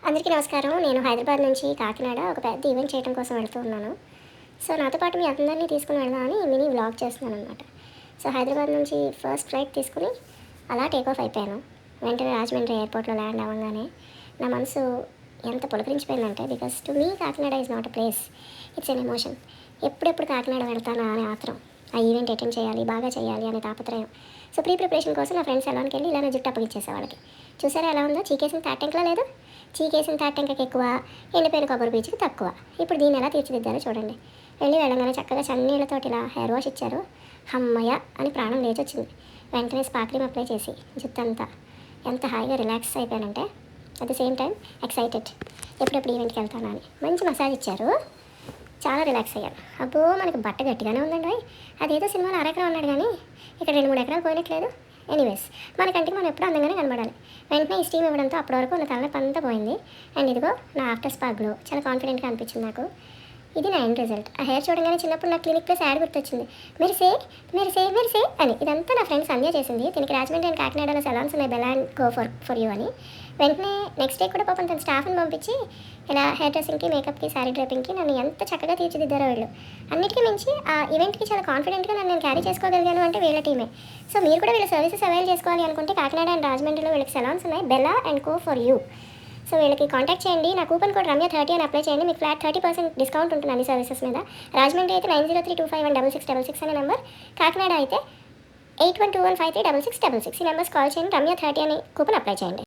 అందరికీ నమస్కారం. నేను హైదరాబాద్ నుంచి కాకినాడ ఒక పెద్ద ఈవెంట్ చేయడం కోసం వెళ్తూ ఉన్నాను. సో, నాతో పాటు మీ అందరినీ తీసుకొని వెళ్దామని మినీ వ్లాగ్ చేస్తున్నాననమాట. సో, హైదరాబాద్ నుంచి ఫస్ట్ ఫ్లైట్ తీసుకొని అలా టేక్ ఆఫ్ అయిపోయాను. వెంటనే రాజమండ్రి ఎయిర్పోర్ట్‌లో ల్యాండ్ అవ్వంగానే నా మనసు ఎంత పులకరించిపోయిందంటే, because to me Kakinada is not a place, it's an emotion. ఎప్పుడెప్పుడు కాకినాడ వెళ్తానా అనే ఆత్రం, ఆ ఈవెంట్ అటెండ్ చేయాలి, బాగా చేయాలి అనే తాపత్రయం. సో, ప్రిపరేషన్ కోసం నా ఫ్రెండ్స్ సెలూన్‌కి వెళ్ళి ఇలా నా జుట్టు అప్పగిచ్చేసా వాళ్ళకి. చూసారా ఎలా ఉందో? చీకేసిన తాటెంకలా లేదు? చీకేసిన తాటెంకకి ఎక్కువ, ఎండిపోయిన కొబ్బరి పీచుకి తక్కువ. ఇప్పుడు దీన్ని ఎలా తీర్చిదిద్దారో చూడండి. వెళ్ళగానే చక్కగా చన్నీళ్ళతోటి ఇలా హెయిర్ వాష్ ఇచ్చారు. హమ్మయ్య అని ప్రాణం లేచొచ్చింది. వెంటనే స్పా క్రీమ్ అప్లై చేసి జుత్తంతా ఎంత హాయిగా రిలాక్స్ అయిపోయానంటే, at the same time excited, ఎప్పుడెప్పుడు ఈవెంట్కి వెళ్తానా అని. మంచి మసాజ్ ఇచ్చారు, చాలా రిలాక్స్ అయ్యాను. అబ్బో, మనకి బట్ట గట్టిగానే ఉందండి. అదేదో సినిమాలో అరెకరం ఉన్నాడు కానీ ఇక్కడ 2-3 ఎకరాలు పోయినట్లేదు. ఎనీవేస్, మనకంటే మనం ఎప్పుడు అందంగానే కనబడాలి. వెంటనే ఈ స్టీమ్ ఇవ్వడంతో అప్పటి వరకు నా తలనొప్పి అంతా పోయింది. అండ్ ఇదిగో నా ఆఫ్టర్ స్పా గ్లో చాలా కాన్ఫిడెంట్గా అనిపించింది నాకు. ఇది నా ఎండ్ రిజల్ట్. ఆ హెయిర్ చూడగానే చిన్నప్పుడు నా క్లినిక్ ప్లేస్ యాడ్ గుర్తొచ్చింది, మెరిసే మెరిసే మెరిసే అని. ఇదంతా నా ఫ్రెండ్ సంధ్య చేసింది. దీనికి రాజమండ్రి అండ్ కాకినాడలో సెలాన్స్ ఉన్నాయి, Bela and go for you అని. వెంటనే నెక్స్ట్ డే కూడా పాపం తన స్టాఫ్ని పంపించి ఇలా హెయిర్ డ్రెస్సింగ్కి, మేకప్కి, శారీ డ్రైపింగ్కి నన్ను ఎంత చక్కగా తీర్చిదిద్దారో వీళ్ళు. అన్నిటికీ మించి ఆ ఈవెంట్కి చాలా కాన్ఫిడెంట్గా నన్ను నేను క్యారీ చేసుకోగలిగాను అంటే వీళ్ళ టీమే. సో మీరు కూడా వీళ్ళ సర్వీసెస్ అవైల్ చేసుకోవాలి అనుకుంటే కాకినాడ అండ్ రాజమండ్రిలో వీళ్ళకి సెలాన్స్ ఉన్నాయి, Bela and go for you. So వీళ్ళకి కాంటాక్ట్ చేయండి. నా కూపన్ కోడ్ రమ్య30 అని అప్లై చేయండి. మీకు ఫ్లాట్ 30% డిస్కౌంట్ ఉంటుంది అన్ని సర్వీసెస్ మీద. రాజమండ్రి అయితే 9032516666 అనే నెంబర్, కాకినాడ అయితే 8121536666. ఈ నెంబర్స్ కాల్ చేయండి. రమ్య30 అని కూపన్ అప్లై చేయండి.